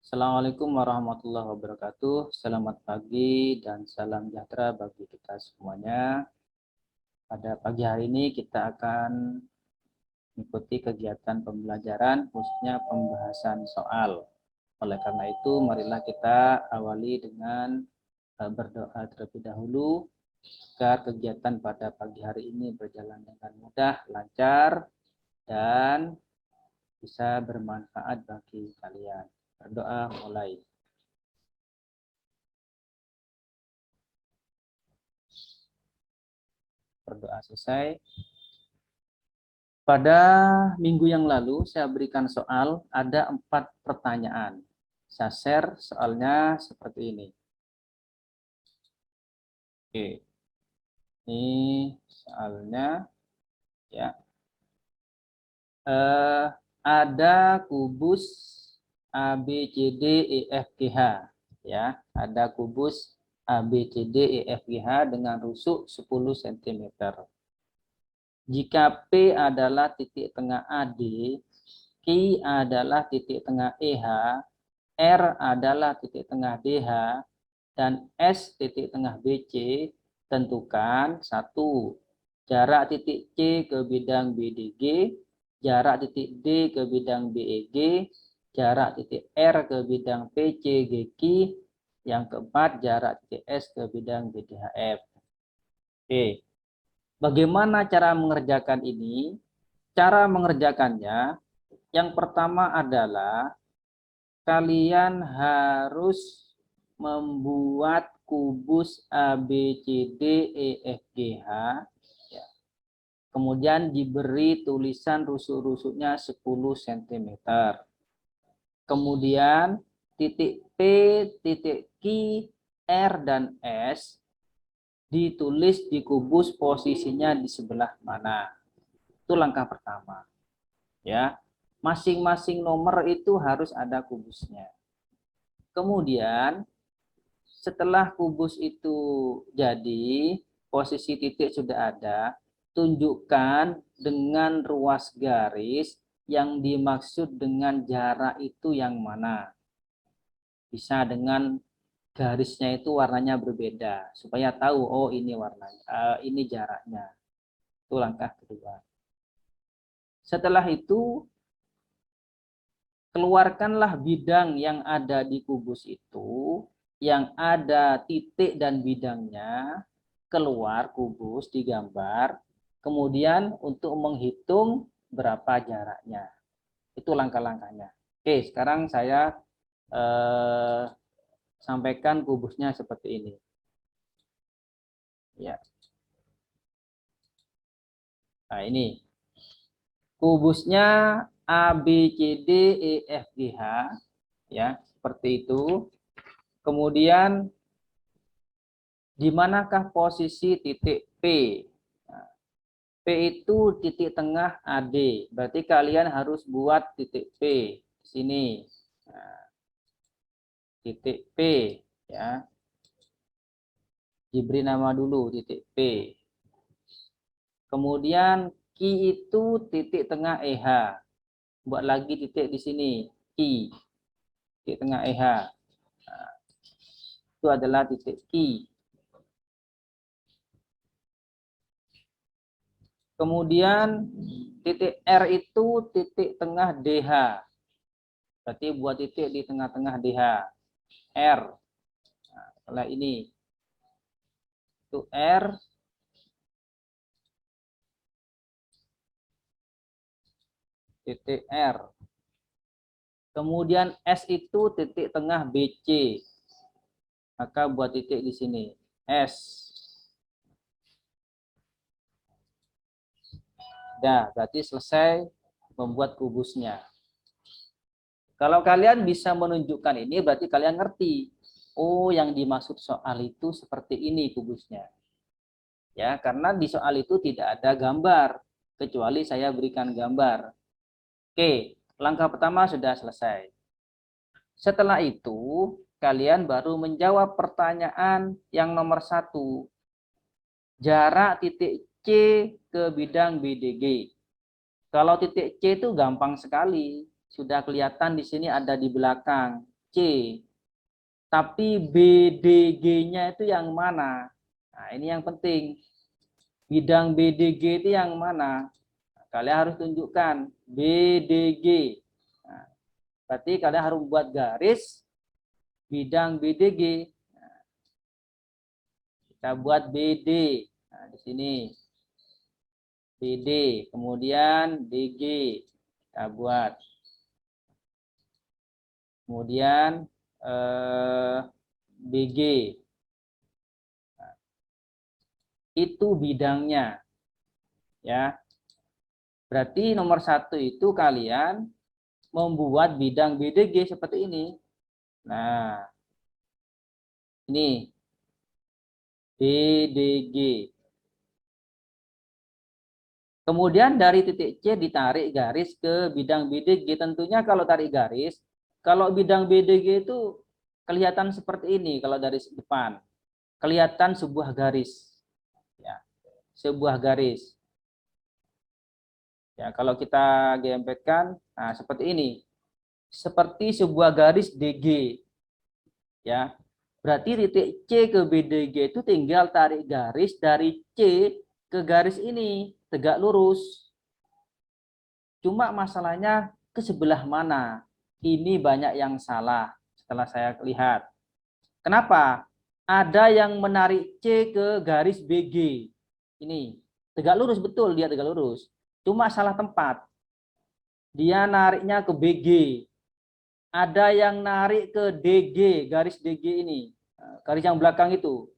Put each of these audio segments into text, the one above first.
Assalamualaikum warahmatullahi wabarakatuh. Selamat pagi dan salam sejahtera bagi kita semuanya. Pada pagi hari ini kita akan mengikuti kegiatan pembelajaran, khususnya pembahasan soal. Oleh karena itu, marilah kita awali dengan berdoa terlebih dahulu agar kegiatan pada pagi hari ini berjalan dengan mudah, lancar, dan bisa bermanfaat bagi kalian. Berdoa mulai. Berdoa selesai. Pada minggu yang lalu saya berikan soal, ada 4 pertanyaan. Saya share soalnya seperti ini. Oke, ini soalnya ya. Ada kubus A, B, C, D, E, F, G, H. Ya, ada kubus A, B, C, D, E, F, G, H dengan rusuk 10 cm. Jika P adalah titik tengah AD, Q adalah titik tengah EH, R adalah titik tengah DH, dan S titik tengah BC, tentukan 1. Jarak titik C ke bidang BDG, jarak titik D ke bidang BEG, jarak titik R ke bidang PCGQ, yang keempat jarak titik S ke bidang BDHF. Oke. Bagaimana cara mengerjakan ini? Cara mengerjakannya, yang pertama adalah kalian harus membuat kubus A, B, C, D, E, F, G, H. Ya. Kemudian diberi tulisan rusuk-rusuknya 10 cm. Kemudian titik P, titik Q, R, dan S ditulis di kubus posisinya di sebelah mana. Itu langkah pertama. Ya, masing-masing nomor itu harus ada kubusnya. Kemudian setelah kubus itu jadi, posisi titik sudah ada, tunjukkan dengan ruas garis yang dimaksud dengan jarak itu yang mana. Bisa dengan garisnya itu warnanya berbeda supaya tahu oh ini warnanya, ini jaraknya. Itu langkah kedua. Setelah itu keluarkanlah bidang yang ada di kubus itu, yang ada titik dan bidangnya, keluar kubus digambar, kemudian untuk menghitung berapa jaraknya. Itu langkah-langkahnya. Oke, sekarang saya sampaikan kubusnya seperti ini. Ya. Nah, ini kubusnya A, B, C, D, E, F, G, H, ya, seperti itu. Kemudian di manakah posisi titik P? Nah, P itu titik tengah AD. Berarti kalian harus buat titik P di sini. Nah, titik P ya. Diberi nama dulu titik P. Kemudian Q itu titik tengah EH. Buat lagi titik di sini, Q. Titik tengah EH. Nah, itu adalah titik Q. Kemudian titik R itu titik tengah DH. Berarti buat titik di tengah-tengah DH. R. Nah, setelah ini itu R. Titik R. Kemudian S itu titik tengah BC. Maka buat titik di sini. S. Nah, berarti selesai membuat kubusnya. Kalau kalian bisa menunjukkan ini, berarti kalian ngerti. Oh, yang dimaksud soal itu seperti ini kubusnya. Ya, karena di soal itu tidak ada gambar, kecuali saya berikan gambar. Oke, langkah pertama sudah selesai. Setelah itu, kalian baru menjawab pertanyaan yang nomor 1. Jarak titik C ke bidang BDG. Kalau titik C itu gampang sekali. Sudah kelihatan di sini ada di belakang. C. Tapi BDG-nya itu yang mana? Nah, ini yang penting. Bidang BDG itu yang mana? Kalian harus tunjukkan BDG. Nah, berarti kalian harus buat garis bidang BDG. Nah, kita buat BD. Nah, di sini BD, kemudian DG. Kita buat. Kemudian BG. Nah, itu bidangnya. Ya. Berarti nomor 1 itu kalian membuat bidang BDG seperti ini. Nah, ini BDG. Kemudian dari titik C ditarik garis ke bidang BDG. Tentunya kalau tarik garis, kalau bidang BDG itu kelihatan seperti ini kalau dari depan. Kelihatan sebuah garis. Ya, sebuah garis. Ya, kalau kita gempetkan, nah seperti ini. Seperti sebuah garis DG. Ya. Berarti titik C ke BDG itu tinggal tarik garis dari C ke garis ini, tegak lurus. Cuma masalahnya ke sebelah mana? Ini banyak yang salah setelah saya lihat. Kenapa? Ada yang menarik C ke garis BG. Ini tegak lurus, betul dia tegak lurus. Cuma salah tempat. Dia nariknya ke BG. Ada yang narik ke DG, garis DG ini. Garis yang belakang itu.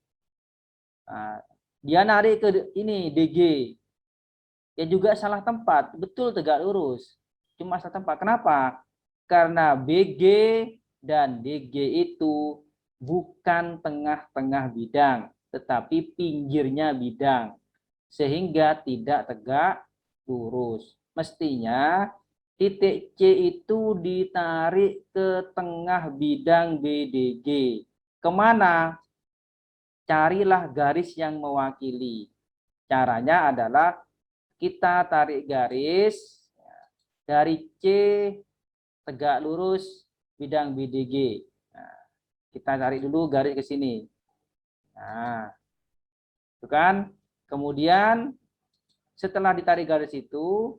Nah, dia narik ke ini DG. Ya juga salah tempat, betul tegak lurus. Cuma salah tempat. Kenapa? Karena BG dan DG itu bukan tengah-tengah bidang, tetapi pinggirnya bidang. Sehingga tidak tegak lurus. Mestinya titik C itu ditarik ke tengah bidang BDG. Kemana? Carilah garis yang mewakili. Caranya adalah kita tarik garis dari C tegak lurus bidang BDG. Nah, kita tarik dulu garis ke sini. Nah, itu kan. Kemudian setelah ditarik garis itu,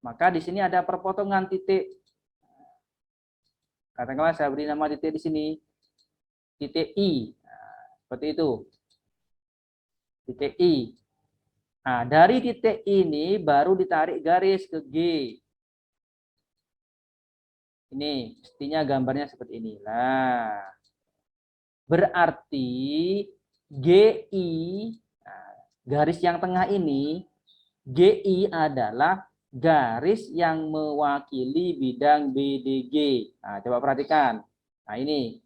maka di sini ada perpotongan titik. Katakanlah saya beri nama titik di sini, titik I. Nah, seperti itu. Titik I. Nah, dari titik ini baru ditarik garis ke G. Ini mestinya gambarnya seperti ini. Nah, berarti GI, nah, garis yang tengah ini, GI adalah garis yang mewakili bidang BDG. Nah, coba perhatikan. Nah, ini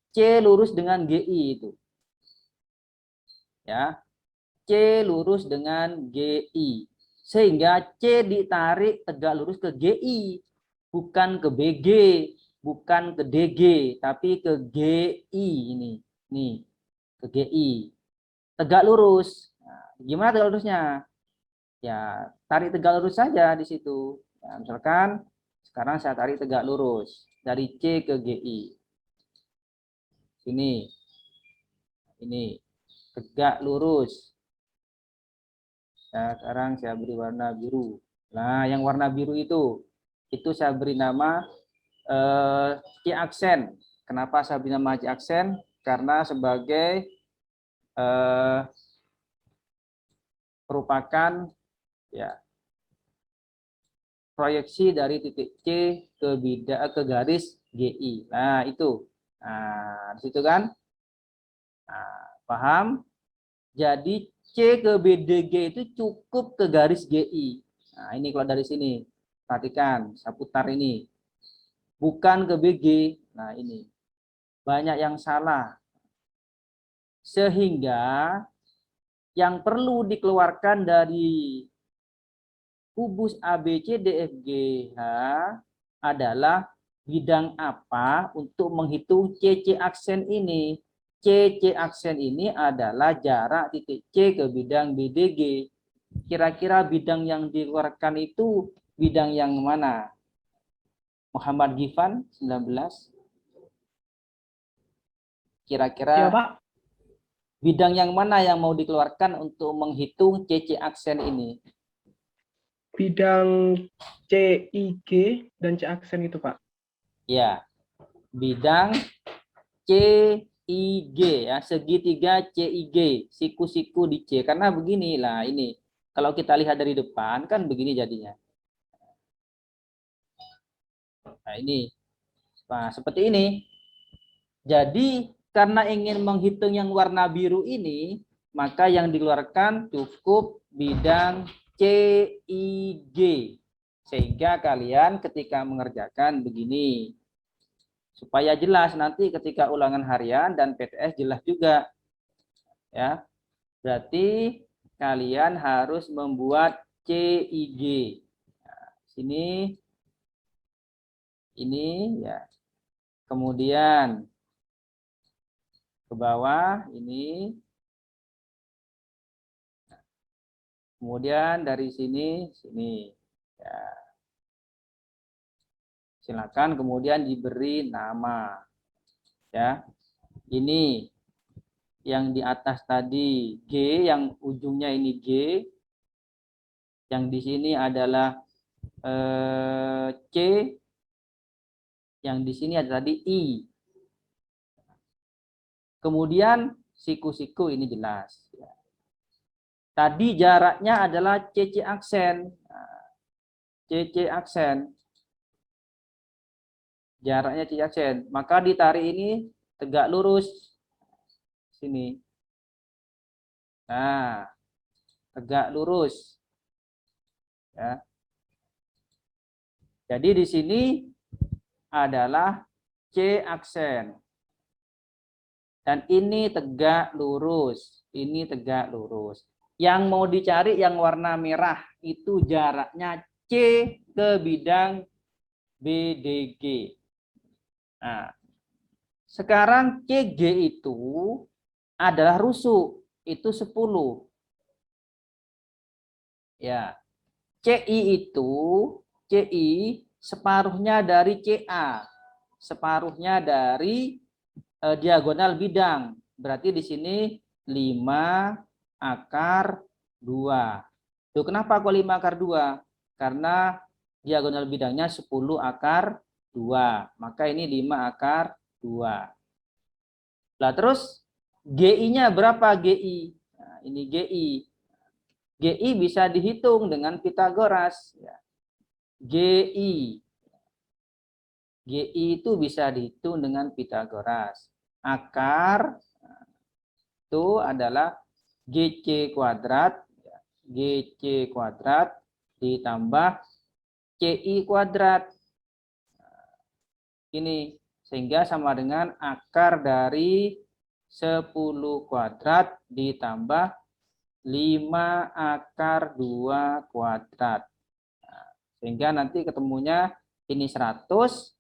C lurus dengan GI itu. Ya. C lurus dengan GI. Sehingga C ditarik tegak lurus ke GI, bukan ke BG, bukan ke DG, tapi ke GI ini. Nih, ke GI. Tegak lurus. Nah, gimana tegak lurusnya? Ya, tarik tegak lurus saja di situ. Ya, misalkan sekarang saya tarik tegak lurus dari C ke GI. Sini. Ini tegak lurus. Nah, sekarang saya beri warna biru. Nah, yang warna biru itu saya beri nama C aksen. Kenapa saya beri nama C aksen? Karena sebagai merupakan ya proyeksi dari titik C ke garis GI. Nah, itu. Nah, di situ kan? Nah, paham? Jadi C ke BDG itu cukup ke garis GI. Nah, ini kalau dari sini. Perhatikan, saya putar ini. Bukan ke BG. Nah, ini. Banyak yang salah. Sehingga yang perlu dikeluarkan dari kubus ABCDFGH adalah bidang apa untuk menghitung CC aksen ini. CC aksen ini adalah jarak titik C ke bidang BDG. Kira-kira bidang yang dikeluarkan itu bidang yang mana? Muhammad Gifan 19. Kira-kira Pak. bidang yang mana yang mau dikeluarkan untuk menghitung CC aksen ini? Bidang CIG dan C aksen itu, Pak. Ya, bidang CIG ya, segitiga CIG, siku-siku di C. Karena beginilah ini. Kalau kita lihat dari depan kan begini jadinya. Nah, ini. Nah, seperti ini. Jadi, karena ingin menghitung yang warna biru ini, maka yang dikeluarkan cukup bidang CIG. Sehingga kalian ketika mengerjakan begini. Supaya jelas nanti ketika ulangan harian dan PTS jelas juga. Ya. Berarti kalian harus membuat CIG. Nah, sini ini ya. Kemudian ke bawah ini. Kemudian dari sini ya. Silakan kemudian diberi nama. Ya. Ini yang di atas tadi G, yang ujungnya ini G. Yang di sini adalah C. Yang di sini ada tadi I. Kemudian siku-siku ini jelas. Tadi jaraknya adalah CC aksen. CC aksen. Jaraknya CC aksen. Maka ditarik ini tegak lurus. Sini. Nah, tegak lurus. Ya. Jadi di sini adalah C aksen. Dan ini tegak lurus. Ini tegak lurus. Yang mau dicari yang warna merah itu jaraknya C ke bidang BDG. Nah, sekarang CG itu adalah rusuk. Itu 10. Ya. CI itu, CI separuhnya dari CA. Separuhnya dari diagonal bidang. Berarti di sini 5 akar 2. Tuh, kenapa kok 5 akar 2? Karena diagonal bidangnya 10 akar 2. Maka ini 5 akar 2. Lah terus GI-nya berapa GI? Nah, ini GI. GI bisa dihitung dengan Pitagoras. GI. GI itu bisa dihitung dengan Pitagoras. Akar itu adalah GC kuadrat. GC kuadrat ditambah CI kuadrat. Ini sehingga sama dengan akar dari 10 kuadrat ditambah 5 akar 2 kuadrat. Sehingga nanti ketemunya ini 100,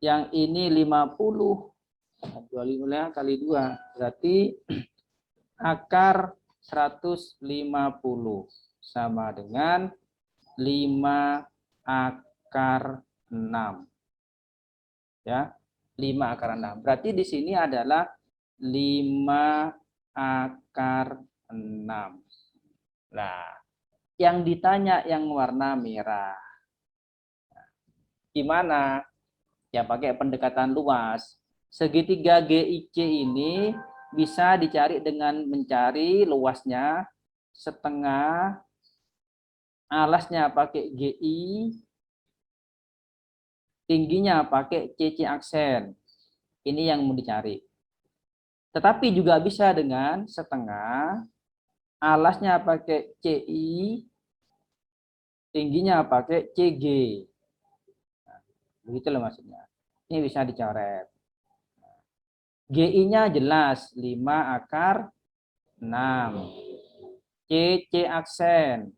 yang ini 50. 25 kali 2 berarti akar 150 sama dengan 5 akar 6. Ya, 5 akar 6. Berarti di sini adalah 5 akar 6. Nah, yang ditanya yang warna merah. Gimana? Ya pakai pendekatan luas. Segitiga GIC ini bisa dicari dengan mencari luasnya setengah, alasnya pakai GI, tingginya pakai CC aksen. Ini yang mau dicari. Tetapi juga bisa dengan setengah, alasnya pakai CI, tingginya pakai CG. Begitulah maksudnya. Ini bisa dicoret. GI-nya jelas 5 akar 6. C aksen.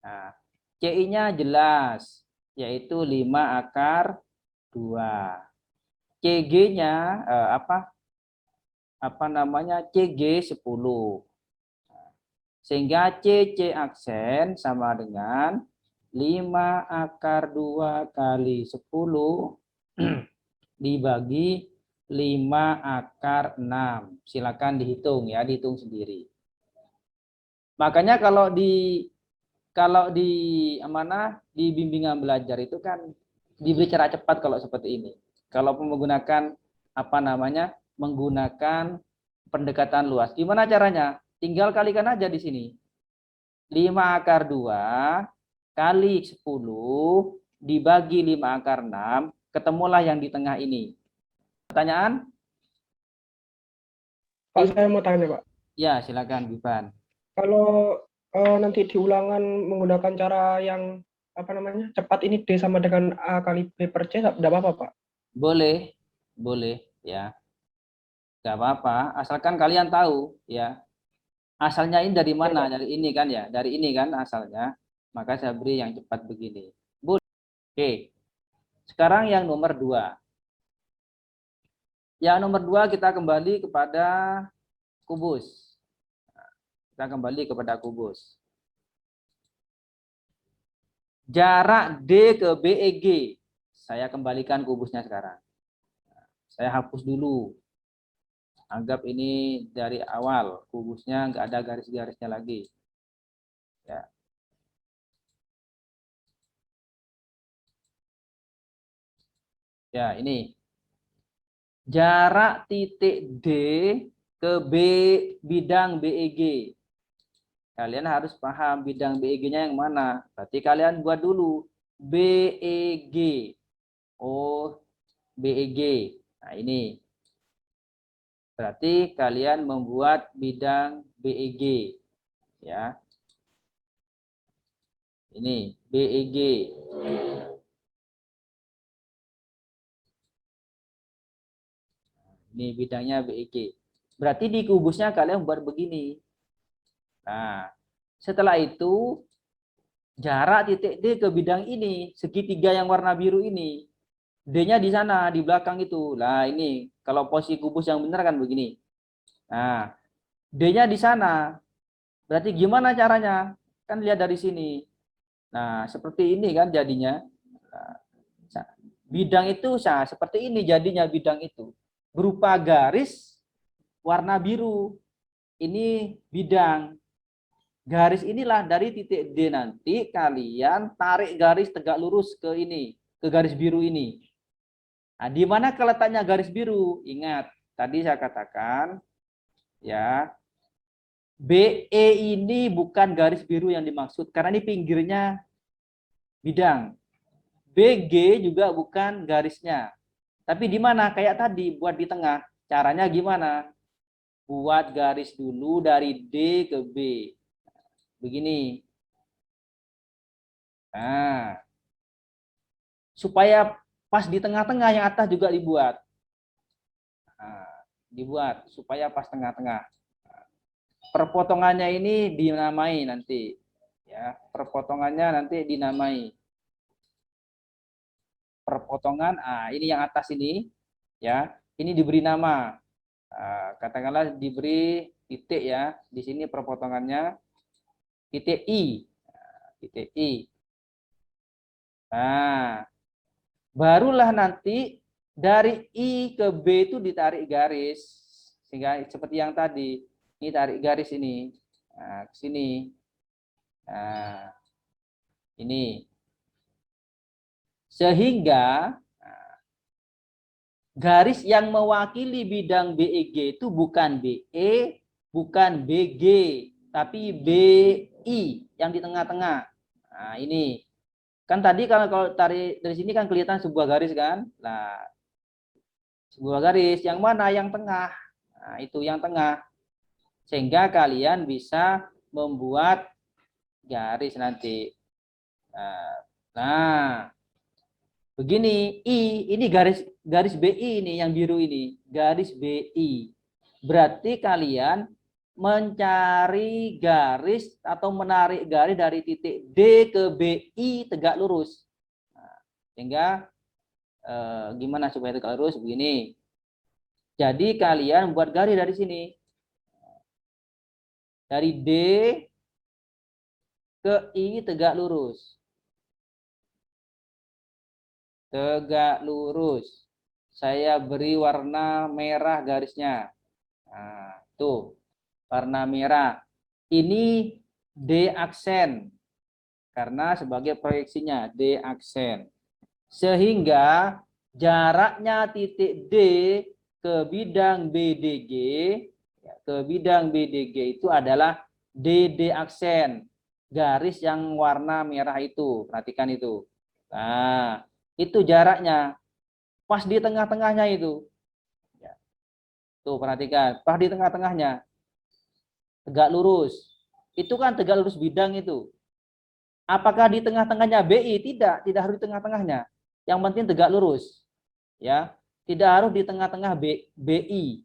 Nah, CI-nya jelas yaitu 5 akar 2. CG-nya apa namanya? CG 10. Sehingga CC aksen sama dengan 5 akar 2 kali 10 dibagi 5 akar 6. Silakan dihitung ya, dihitung sendiri. Makanya kalau di bimbingan belajar itu kan diberi cara cepat kalau seperti ini. Kalau menggunakan menggunakan pendekatan luas. Gimana caranya? Tinggal kalikan aja di sini. 5 akar 2 kali 10 dibagi 5 akar 6, ketemulah yang di tengah ini. Pertanyaan? Pak, saya mau tanya, Pak. Ya, silakan Biban. Kalau nanti di ulangan menggunakan cara yang cepat ini D sama dengan A kali B per C, tidak apa-apa, Pak? Boleh, boleh ya. Gak apa-apa, asalkan kalian tahu ya. Asalnya ini dari mana? Dari ini kan ya, dari ini kan asalnya. Maka saya beri yang cepat begini. Boleh. Oke. Sekarang yang nomor 2. Yang nomor 2 kita kembali kepada kubus. Kita kembali kepada kubus. Jarak D ke BEG. Saya kembalikan kubusnya sekarang. Saya hapus dulu. Anggap ini dari awal. Kubusnya nggak ada garis-garisnya lagi. Ya. Ya, ini. Jarak titik D ke bidang BEG. Kalian harus paham bidang BEG-nya yang mana. Berarti kalian buat dulu BEG. Oh, BEG. Nah, ini. Berarti kalian membuat bidang BEG. Ya. Ini BEG. Ini bidangnya BEG. Berarti di kubusnya kalian buat begini. Nah, setelah itu jarak titik D ke bidang ini, segitiga yang warna biru ini, D-nya di sana, di belakang itu. Nah, ini kalau posisi kubus yang benar kan begini. Nah, D-nya di sana. Berarti gimana caranya? Kan lihat dari sini. Nah, seperti ini kan jadinya. Nah, bidang itu seperti ini jadinya bidang itu. Berupa garis warna biru. Ini bidang. Garis inilah dari titik D nanti kalian tarik garis tegak lurus ke ini, ke garis biru ini. Nah, di mana letaknya garis biru? Ingat, tadi saya katakan ya, BE ini bukan garis biru yang dimaksud karena ini pinggirnya bidang. BG juga bukan garisnya. Tapi di mana? Kayak tadi buat di tengah. Caranya gimana? Buat garis dulu dari D ke B. Begini. Nah, supaya pas di tengah-tengah yang atas juga dibuat. Nah, dibuat supaya pas tengah-tengah. Perpotongannya ini dinamai nanti. Ya, perpotongannya nanti dinamai. Perpotongan, ini yang atas ini, ya, ini diberi nama. Katakanlah diberi titik ya. Di sini perpotongannya titik I. Titik I. Nah, barulah nanti dari I ke B itu ditarik garis. Sehingga seperti yang tadi, ini tarik garis ini. Nah, ke sini. Nah, ini. Sehingga garis yang mewakili bidang BEG itu bukan BE, bukan BG, tapi BI yang di tengah-tengah. Nah, ini. Kan tadi kalau tarik dari sini kan kelihatan sebuah garis kan? Nah, sebuah garis yang mana? Yang tengah. Nah, itu yang tengah. Sehingga kalian bisa membuat garis nanti. Nah, begini, ini garis BI ini yang biru ini, garis BI. Berarti kalian mencari garis atau menarik garis dari titik D ke BI tegak lurus. Nah, sehingga gimana supaya tegak lurus begini. Jadi kalian buat garis dari sini. Dari D ke I tegak lurus. Tegak lurus. Saya beri warna merah garisnya. Nah, tuh, warna merah. Ini D aksen. Karena sebagai proyeksinya, D aksen. Sehingga jaraknya titik D ke bidang BDG, ke bidang BDG itu adalah DD aksen. Garis yang warna merah itu. Perhatikan itu. Nah, itu jaraknya. Pas di tengah-tengahnya itu. Ya. Tuh, perhatikan. Pas di tengah-tengahnya. Tegak lurus. Itu kan tegak lurus bidang itu. Apakah di tengah-tengahnya BI? Tidak, tidak harus di tengah-tengahnya. Yang penting tegak lurus. Ya. Tidak harus di tengah-tengah BI.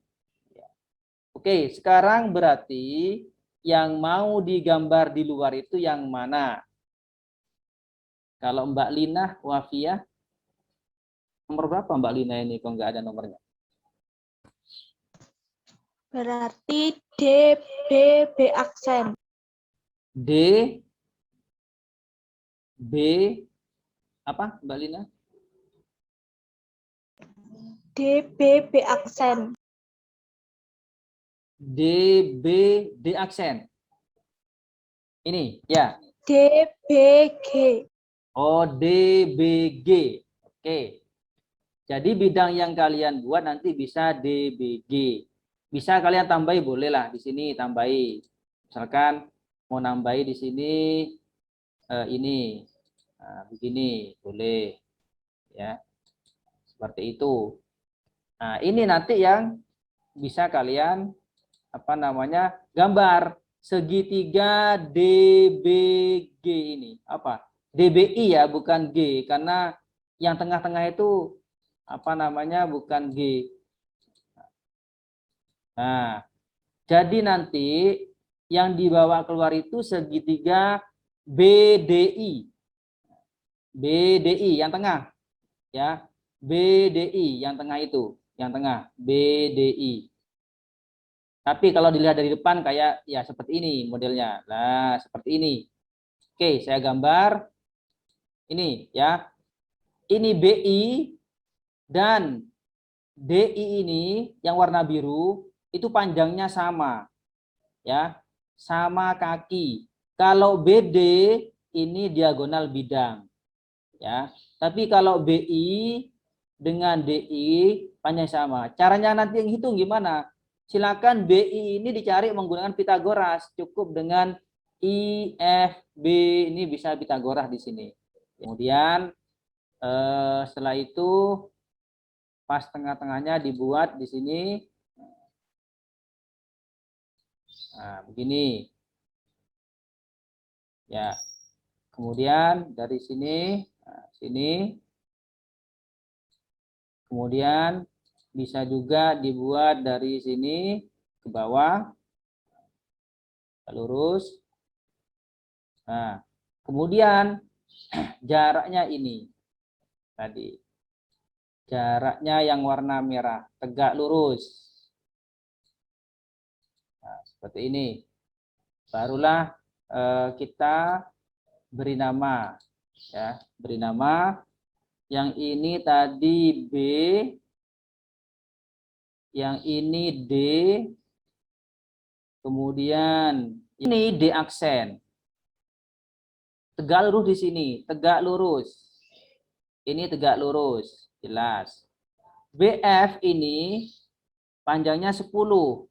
Oke, sekarang berarti yang mau digambar di luar itu yang mana? Kalau Mbak Lina, Wafia, nomor berapa Mbak Lina ini kok nggak ada nomornya? Berarti D, B, B aksen. D, B, apa Mbak Lina? D, B, B aksen. D, B, D aksen. Ini, ya. D, B, G. Oh, D, B, G. Oke. Jadi bidang yang kalian buat nanti bisa D, B, G. Bisa kalian tambahi, bolehlah di sini tambahi. Misalkan mau nambahi di sini ini, nah, begini, boleh, ya, seperti itu. Nah, ini nanti yang bisa kalian apa namanya gambar segitiga DBG ini apa? DBI ya, bukan G, karena yang tengah-tengah itu apa namanya bukan G. Nah, jadi nanti yang dibawa keluar itu segitiga BDI. BDI yang tengah ya. BDI yang tengah itu, yang tengah BDI. Tapi kalau dilihat dari depan kayak ya seperti ini modelnya. Nah, seperti ini. Oke, saya gambar ini ya. Ini BI dan DI ini yang warna biru itu panjangnya sama ya, sama kaki. Kalau BD ini diagonal bidang ya. Tapi kalau BI dengan DI panjang sama. Caranya nanti yang hitung gimana? Silakan BI ini dicari menggunakan Pitagoras. Cukup dengan IFB ini bisa Pitagoras di sini. Kemudian setelah itu pas tengah-tengahnya dibuat di sini. Nah, begini. Ya. Kemudian dari sini, nah, sini. Kemudian bisa juga dibuat dari sini ke bawah, lurus. Nah, kemudian jaraknya ini tadi. Jaraknya yang warna merah, tegak lurus. Nah, seperti ini. Barulah kita beri nama ya, beri nama. Yang ini tadi B, yang ini D, kemudian ini D aksen. Tegak lurus di sini, tegak lurus. Ini tegak lurus, jelas. BF ini panjangnya 10.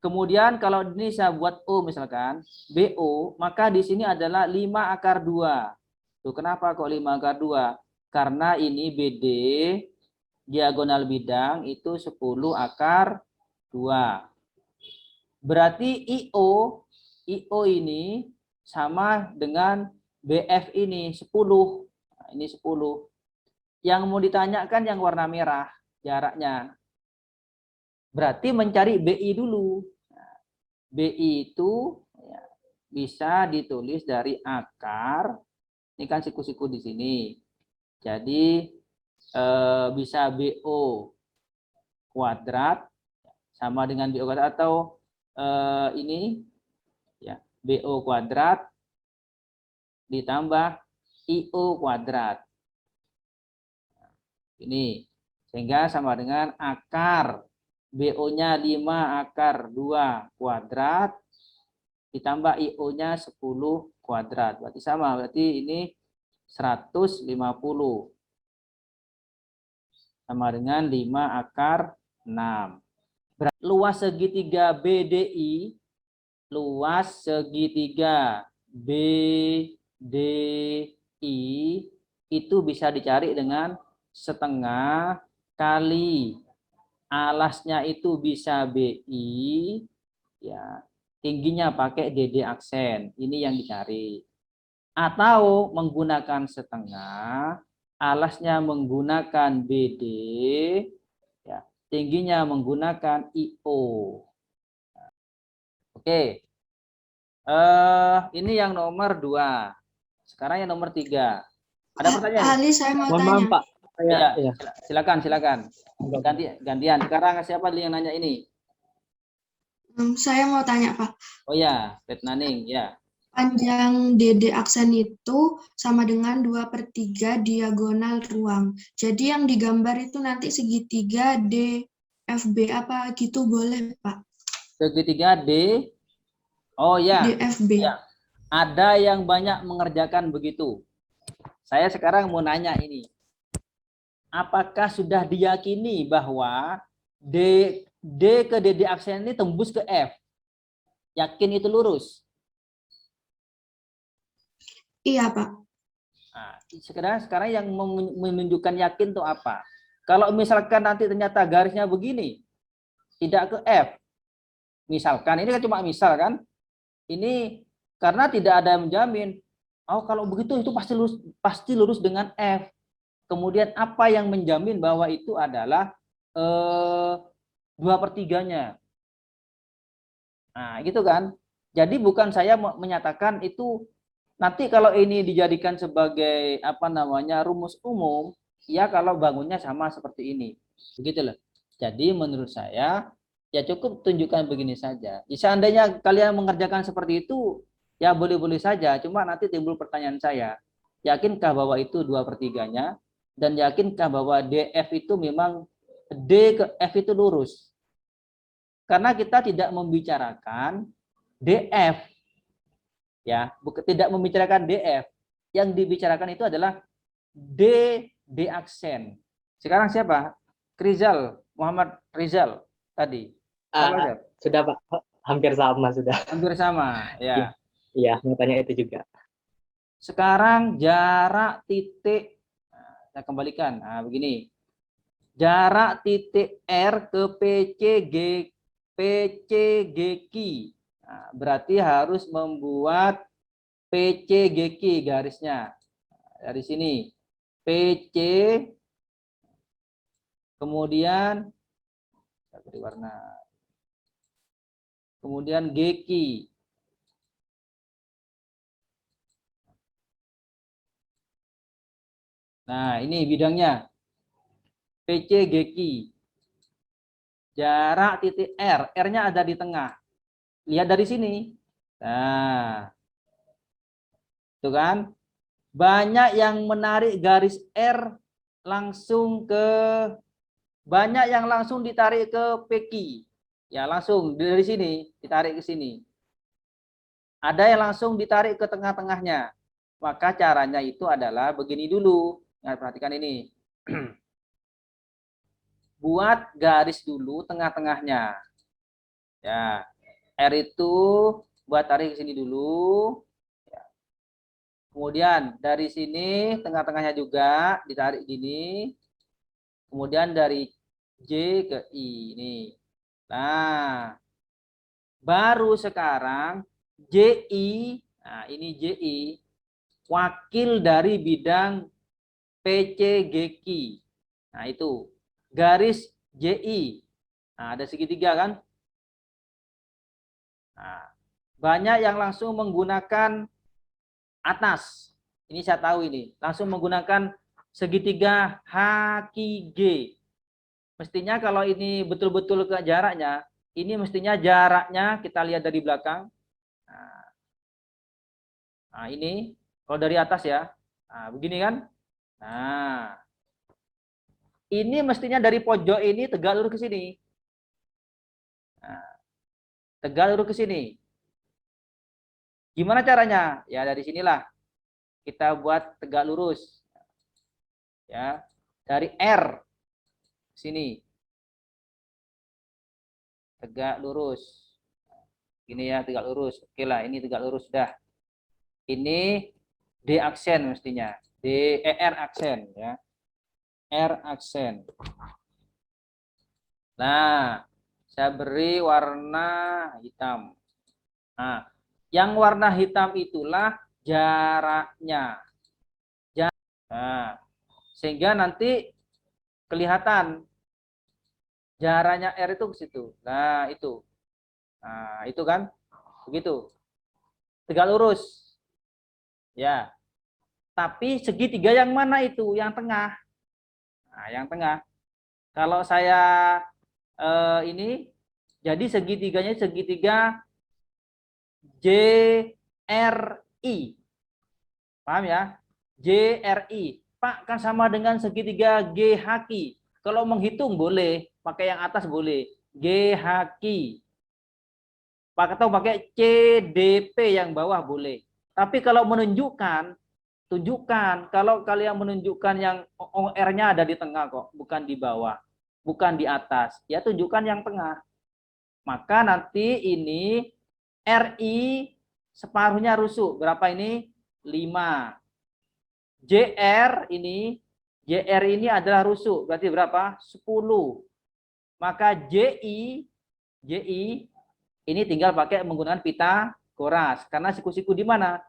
Kemudian kalau ini saya buat O misalkan, BO, maka di sini adalah 5 akar 2. Tuh, kenapa kok 5 akar 2? Karena ini BD, diagonal bidang itu 10 akar 2. Berarti IO ini sama dengan BF ini 10. Nah, ini 10. Yang mau ditanyakan yang warna merah jaraknya. Berarti mencari BI dulu. Nah, BI itu ya, bisa ditulis dari akar. Ini kan siku-siku di sini. Jadi bisa BO kuadrat sama dengan BO kuadrat atau ini ya BO kuadrat ditambah IO kuadrat. Ini. Sehingga sama dengan akar BO-nya 5 akar 2 kuadrat ditambah IO-nya 10 kuadrat. Berarti sama, berarti ini 150 sama dengan 5 akar 6. Luas segitiga BDI, luas segitiga BDI itu bisa dicari dengan setengah kali alasnya itu bisa BI, ya tingginya pakai DD aksen, ini yang dicari. Atau menggunakan setengah, alasnya menggunakan BD, ya tingginya menggunakan IO. Oke, ini yang nomor 2. Sekarang yang nomor 3. Ada pertanyaan? Ali, saya mau Mohon tanya. maaf, Pak. Ya, silakan. Gantian. Sekarang siapa yang nanya ini? Saya mau tanya, Pak. Oh ya, Petnaning, ya. Panjang DD aksen itu sama dengan 2/3 diagonal ruang. Jadi yang digambar itu nanti segitiga DFB apa gitu boleh, Pak? Segitiga D. Oh ya. DFB. Ya. Ada yang banyak mengerjakan begitu. Saya sekarang mau nanya ini. Apakah sudah diyakini bahwa D ke DD aksen ini tembus ke F? Yakin itu lurus? Iya, Pak. Nah, sekarang yang menunjukkan yakin itu apa? Kalau misalkan nanti ternyata garisnya begini, tidak ke F. Misalkan, ini kan cuma misal kan? Ini karena tidak ada yang menjamin. Oh, kalau begitu itu pasti lurus dengan F. Kemudian apa yang menjamin bahwa itu adalah 2/3-nya? Nah, gitu kan? Jadi bukan saya menyatakan itu nanti kalau ini dijadikan sebagai rumus umum, ya kalau bangunnya sama seperti ini. Begitu loh. Jadi menurut saya ya cukup tunjukkan begini saja. Seandainya kalian mengerjakan seperti itu, ya boleh-boleh saja. Cuma nanti timbul pertanyaan saya, yakinkah bahwa itu 2/3-nya? Dan yakinkah bahwa DF itu memang D ke F itu lurus? Karena kita tidak membicarakan DF, ya, tidak membicarakan DF. Yang dibicarakan itu adalah D aksen. Sekarang siapa? Rizal, Muhammad Rizal tadi. Sudah, Pak. Hampir sama sudah. Hampir sama, ya. Iya, mau tanya itu juga. Sekarang jarak titik, saya kembalikan. Nah, begini. Jarak titik R ke PCGQ. Nah, berarti harus membuat PCGQ garisnya. Dari sini. PC, kemudian saya beri warna. Kemudian GQ. Nah, ini bidangnya. PCGQ. Jarak titik R. R-nya ada di tengah. Lihat dari sini. Nah. Itu kan. Banyak yang menarik garis R langsung ke... Banyak yang langsung ditarik ke PQ. Ya, langsung dari sini. Ditarik ke sini. Ada yang langsung ditarik ke tengah-tengahnya. Maka caranya itu adalah begini dulu. Nah, perhatikan ini. Buat garis dulu tengah-tengahnya. Ya, R itu buat tarik ke sini dulu. Ya. Kemudian dari sini tengah-tengahnya juga ditarik gini. Kemudian dari J ke I ini. Nah, baru sekarang JI. Nah, ini JI wakil dari bidang PCGQ. Nah, itu garis JI. Nah, ada segitiga kan? Nah, banyak yang langsung menggunakan atas. Ini saya tahu ini. Langsung menggunakan segitiga HQG. Mestinya kalau ini betul-betul ke jaraknya, ini mestinya jaraknya kita lihat dari belakang. Nah, ini kalau dari atas ya. Nah, begini kan? Nah, Ini mestinya dari pojok ini tegak lurus ke sini. Nah, tegak lurus ke sini. Gimana caranya? Ya dari sinilah kita buat tegak lurus. Ya, dari R sini. Tegak lurus. Ini ya tegak lurus. Oke lah, ini tegak lurus sudah. Ini D aksen mestinya. R aksen ya. R aksen. Nah, saya beri warna hitam. Nah, yang warna hitam itulah jaraknya. Nah, sehingga nanti kelihatan jaraknya R itu ke situ. Nah, itu. Nah, itu kan begitu. Tegak lurus. Ya. Tapi segitiga yang mana itu? Yang tengah. Nah, yang tengah. Kalau saya ini jadi segitiganya segitiga JRI. Paham ya? JRI. Pak, kan sama dengan segitiga GHQ. Kalau menghitung boleh, pakai yang atas boleh. GHQ. Atau pakai CDP yang bawah boleh. Tapi kalau menunjukkan, tunjukkan. Kalau kalian menunjukkan yang OR-nya ada di tengah kok, bukan di bawah, bukan di atas. Ya tunjukkan yang tengah. Maka nanti ini RI separuhnya rusuk. Berapa ini? 5. JR ini adalah rusuk. Berarti berapa? 10. Maka JI ini tinggal pakai menggunakan Pitagoras. Karena siku-siku di mana?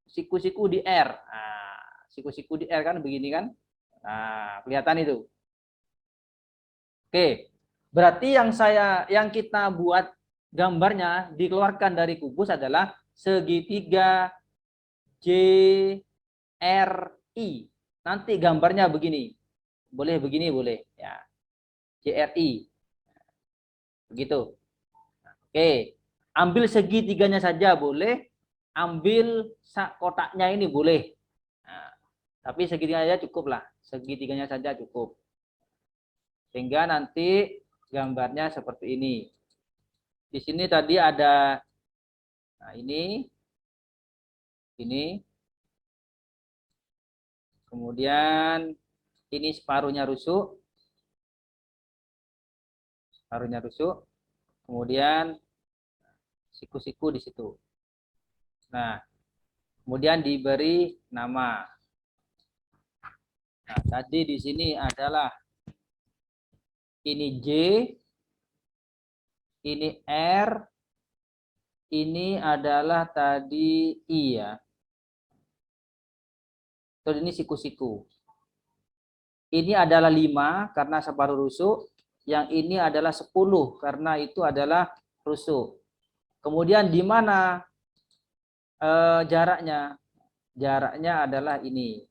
Siku-siku di R. Nah, siku-siku di R kan begini kan? Nah, kelihatan itu. Oke. Berarti yang kita buat gambarnya dikeluarkan dari kubus adalah segitiga JRI. Nanti gambarnya begini. Boleh begini boleh ya. JRI. Begitu. Oke. Ambil segitiganya saja boleh. Ambil kotaknya ini boleh. Nah, tapi segitiganya saja cukup lah. Segitiganya saja cukup. Sehingga nanti gambarnya seperti ini. Di sini tadi ada, nah ini, kemudian ini separuhnya rusuk, kemudian siku-siku di situ. Nah, kemudian diberi nama. Nah, tadi di sini adalah ini J, ini R, ini adalah tadi I ya. Terus ini siku-siku. Ini adalah 5 karena separuh rusuk. Yang ini adalah 10 karena itu adalah rusuk. Kemudian di mana jaraknya? Jaraknya adalah ini.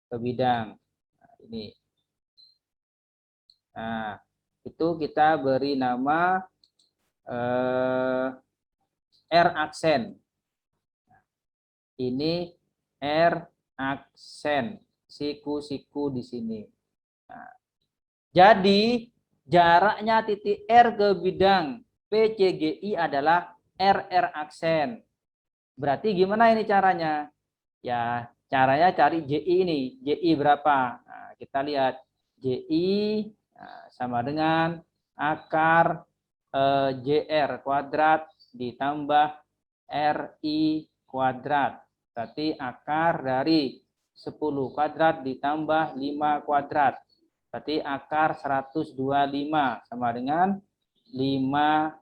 Ke bidang. Nah, ini. Nah, itu kita beri nama R aksen. Ini R aksen. Siku-siku di sini. Nah, jadi jaraknya titik R ke bidang PCGI adalah RR aksen. Berarti gimana ini caranya? Ya, caranya cari JI ini. JI berapa? Nah, kita lihat JI sama dengan akar JR kuadrat ditambah RI kuadrat. Berarti akar dari 10 kuadrat ditambah 5 kuadrat. Berarti akar 125 sama dengan 5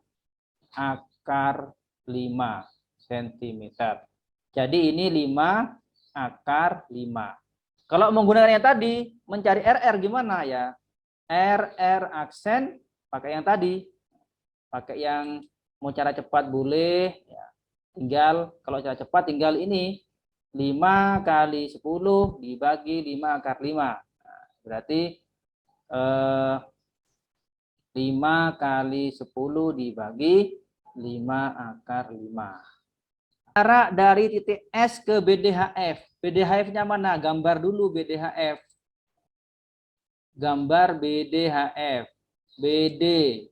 akar 5 cm. Jadi ini 5 akar 5. Kalau menggunakan yang tadi, mencari RR gimana ya? RR aksen pakai yang tadi. Pakai yang mau cara cepat boleh. Ya. Tinggal, kalau cara cepat tinggal ini. 5 kali 10 dibagi 5 akar 5. Nah, berarti 5 kali 10 dibagi 5 akar 5. Jarak dari titik S ke BDHF. BDHF-nya mana? Gambar dulu BDHF. gambar BDHF. BDHF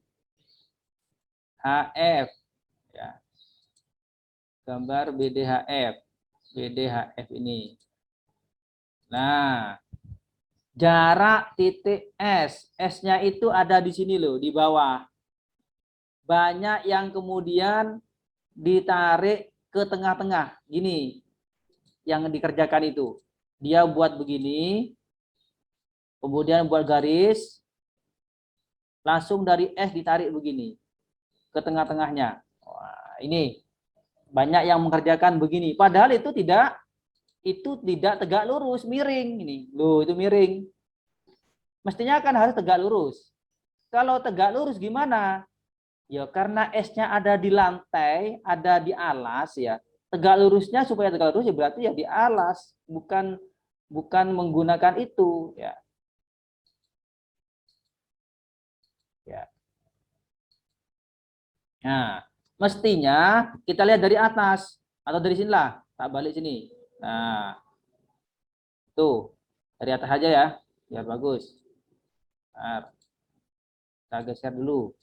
ya. Gambar BDHF ini. Nah, jarak titik S. S-nya itu ada di sini loh, di bawah. Banyak yang kemudian ditarik ke tengah-tengah. Gini, yang dikerjakan itu. Dia buat begini, kemudian buat garis, langsung dari S ditarik begini, ke tengah-tengahnya. Wah, ini banyak yang mengerjakan begini. Padahal itu tidak tegak lurus, miring ini. Loh, itu miring. Mestinya kan harus tegak lurus. Kalau tegak lurus gimana? Ya karena S-nya ada di lantai, ada di alas ya. Tegak lurusnya supaya tegak lurus ya berarti ya di alas, bukan menggunakan itu ya. Ya. Nah, mestinya kita lihat dari atas atau dari sinilah. Tak balik sini. Nah, tuh dari atas aja ya, biar bagus. Nah, kita geser dulu.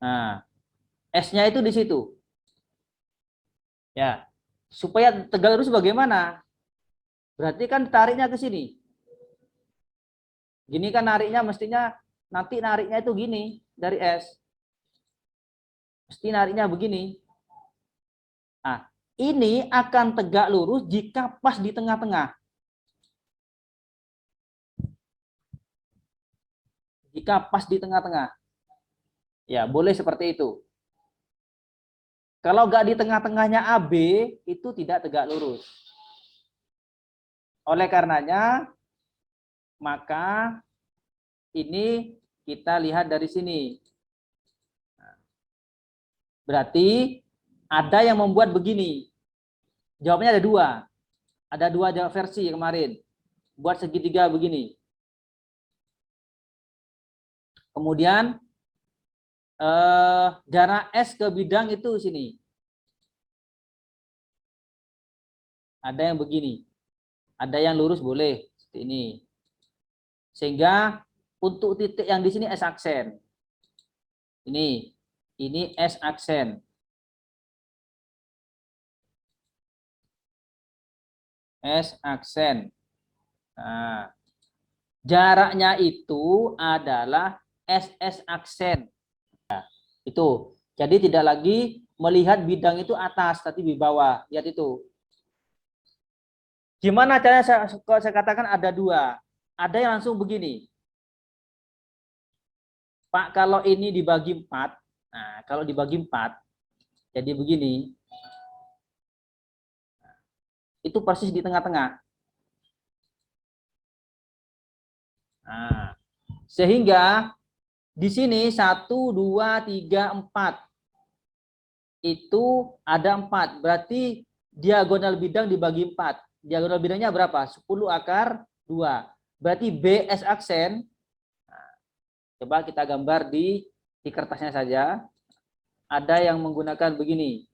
Nah, S-nya itu di situ. Ya, supaya tegak lurus bagaimana? Berarti kan tariknya ke sini. Gini kan nariknya mestinya nanti nariknya itu gini dari S. Mesti nariknya begini. Nah, ini akan tegak lurus jika pas di tengah-tengah. Jika pas di tengah-tengah. Ya, boleh seperti itu. Kalau nggak di tengah-tengahnya AB, itu tidak tegak lurus. Oleh karenanya, maka ini kita lihat dari sini. Berarti ada yang membuat begini. Jawabnya ada dua. Ada dua versi kemarin. Buat segitiga begini. Kemudian jarak S ke bidang itu sini. Ada yang begini. Ada yang lurus boleh seperti ini. Sehingga untuk titik yang di sini S aksen. Ini S aksen. S aksen. Nah, jaraknya itu adalah SS aksen. Nah, itu. Jadi tidak lagi melihat bidang itu atas, tapi di bawah. Lihat itu. Gimana caranya saya katakan ada dua. Ada yang langsung begini. Pak, kalau ini dibagi 4, nah kalau dibagi 4, jadi begini. Itu persis di tengah-tengah. Nah, sehingga di sini 1, 2, 3, 4. Itu ada 4. Berarti diagonal bidang dibagi 4. Diagonal bidangnya berapa? 10 akar 2. Berarti BS aksen. Nah, coba kita gambar di kertasnya saja. Ada yang menggunakan begini.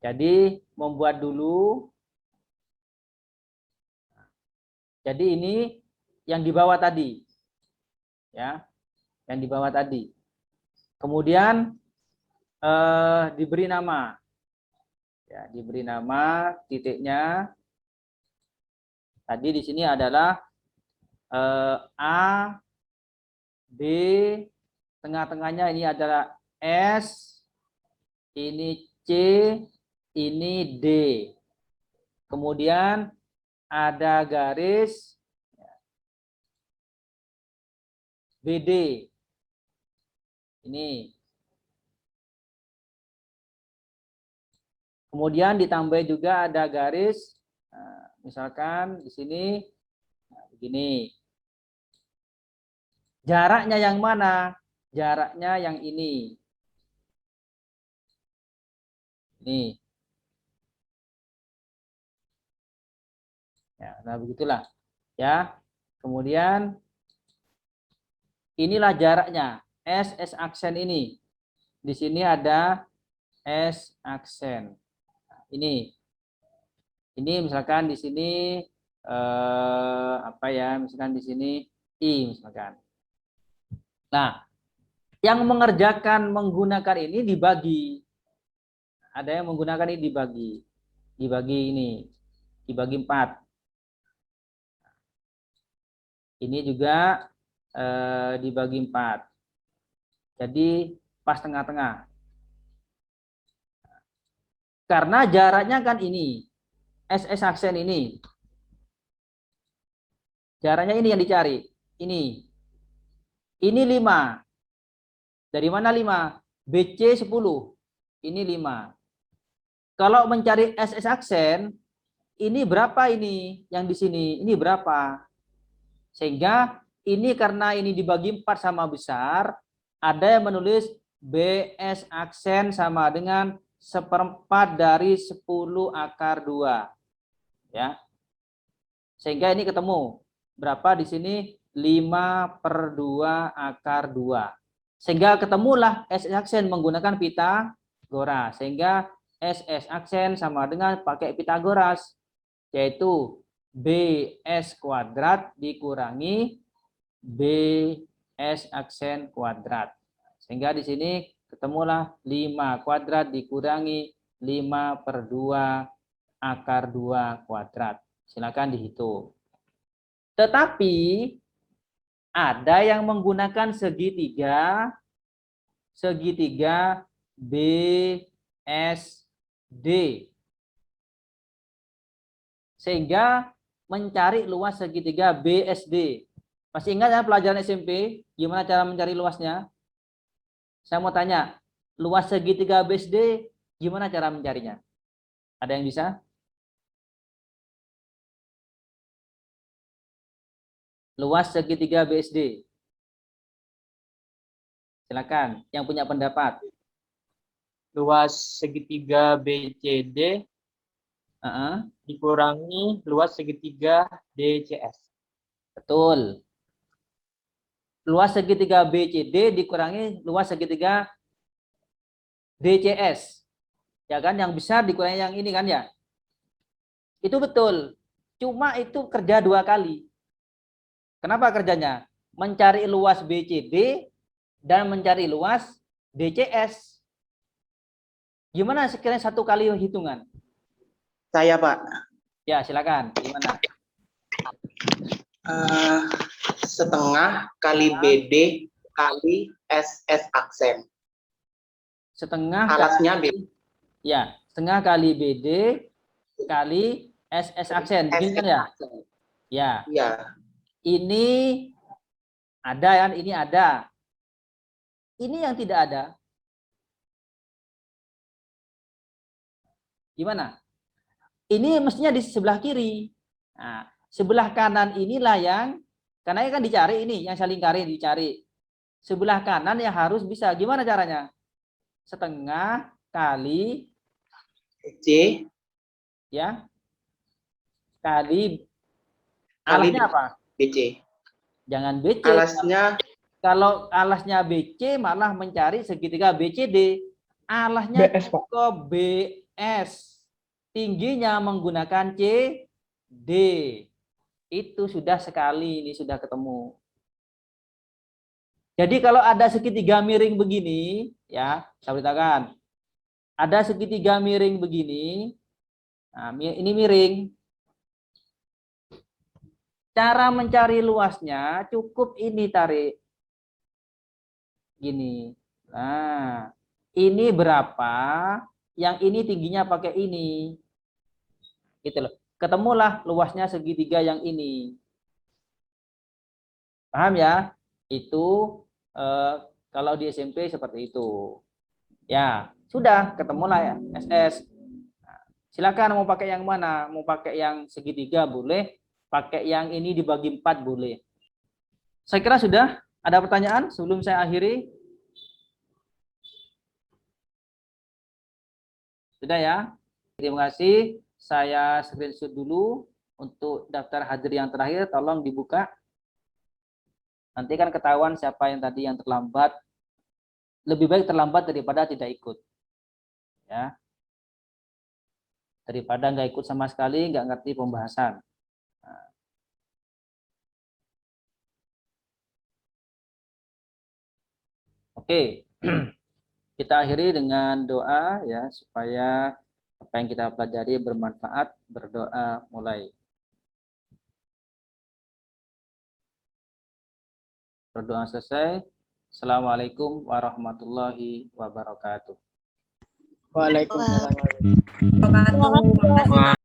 Jadi membuat dulu. Jadi ini yang di bawah tadi. Ya. Yang di bawah tadi. Kemudian diberi nama. Ya, diberi nama titiknya. Tadi di sini adalah A, B, tengah-tengahnya ini adalah S, ini C, ini D. Kemudian ada garis BD. Ini. Kemudian ditambah juga ada garis, misalkan di sini, begini. Jaraknya yang mana? Jaraknya yang ini. Ini. Ya, nah begitulah. Ya. Kemudian inilah jaraknya. S aksen ini. Di sini ada S aksen. ini misalkan di sini apa ya? Misalkan di sini I misalkan. Nah, yang mengerjakan menggunakan ini dibagi. Ada yang menggunakan ini dibagi ini, dibagi 4. Ini juga dibagi 4. Jadi pas tengah-tengah. Karena jaraknya kan ini, SS aksen ini. Jaraknya ini yang dicari. Ini 5. Dari mana 5? BC 10. Ini 5. Kalau mencari SS aksen, ini berapa ini? Yang di sini, ini berapa? Sehingga ini karena ini dibagi 4 sama besar, ada yang menulis BS aksen sama dengan 1/4 dari 10 akar 2. Ya. Sehingga ini ketemu. Berapa di sini? 5/2 akar 2. Sehingga ketemulah SS aksen menggunakan Pitagoras. Sehingga SS aksen sama dengan pakai Pitagoras, yaitu BS kuadrat dikurangi BS aksen kuadrat. Sehingga di sini ketemulah 5 kuadrat dikurangi 5/2 akar 2 kuadrat. Silakan dihitung. Tetapi ada yang menggunakan segitiga BSD. Sehingga mencari luas segitiga BSD. Masih ingat ya pelajaran SMP? Gimana cara mencari luasnya? Saya mau tanya, luas segitiga BSD gimana cara mencarinya? Ada yang bisa? Luas segitiga BSD. Silakan, yang punya pendapat. Luas segitiga BCD dikurangi luas segitiga DCS. Betul. Luas segitiga BCD dikurangi luas segitiga DCS. Ya kan, yang besar dikurangi yang ini kan ya. Itu betul. Cuma itu kerja 2 kali. Kenapa kerjanya? Mencari luas BCD dan mencari luas DCS. Gimana sekiranya 1 kali hitungan? Saya, Pak. Ya, silakan. Gimana? Setengah kali BD kali SS aksen. Setengah Alasnya kali, ya, setengah kali BD kali SS aksen. Begini kan ya? Ya. Iya. Ini ada kan? Ini ada. Ini yang tidak ada. Gimana? Ini mestinya di sebelah kiri. Nah, sebelah kanan inilah yang, karena kan dicari ini, yang saya lingkari dicari. Sebelah kanan yang harus bisa. Gimana caranya? Setengah kali BC ya kali alasnya apa? BC. Jangan BC. Alasnya, Kalau alasnya BC malah mencari segitiga BCD. Alasnya BS, Pak. cukup BS. Tingginya menggunakan CD. Itu sudah sekali, ini sudah ketemu. Jadi kalau ada segitiga miring begini, ya, saya beritakan. Ada segitiga miring begini. Nah, ini miring. Cara mencari luasnya cukup ini tarik. Gini. Nah, ini berapa? Yang ini tingginya pakai ini. Gitu loh. Ketemulah luasnya segitiga yang ini. Paham ya? Itu kalau di SMP seperti itu. Ya, sudah ketemulah ya SS. Nah, silakan mau pakai yang mana? Mau pakai yang segitiga boleh, pakai yang ini dibagi 4 boleh. Saya kira sudah. Ada pertanyaan sebelum saya akhiri? Sudah ya? Terima kasih. Saya screenshot dulu untuk daftar hadir yang terakhir. Tolong dibuka. Nanti kan ketahuan siapa yang tadi yang terlambat. Lebih baik terlambat daripada tidak ikut. Ya. daripada nggak ikut sama sekali, nggak ngerti pembahasan. Nah. Oke, kita akhiri dengan doa ya supaya apa yang kita pelajari bermanfaat. Berdoa mulai. Berdoa selesai. Assalamualaikum warahmatullahi wabarakatuh. Waalaikumsalam. Wabarakatuh.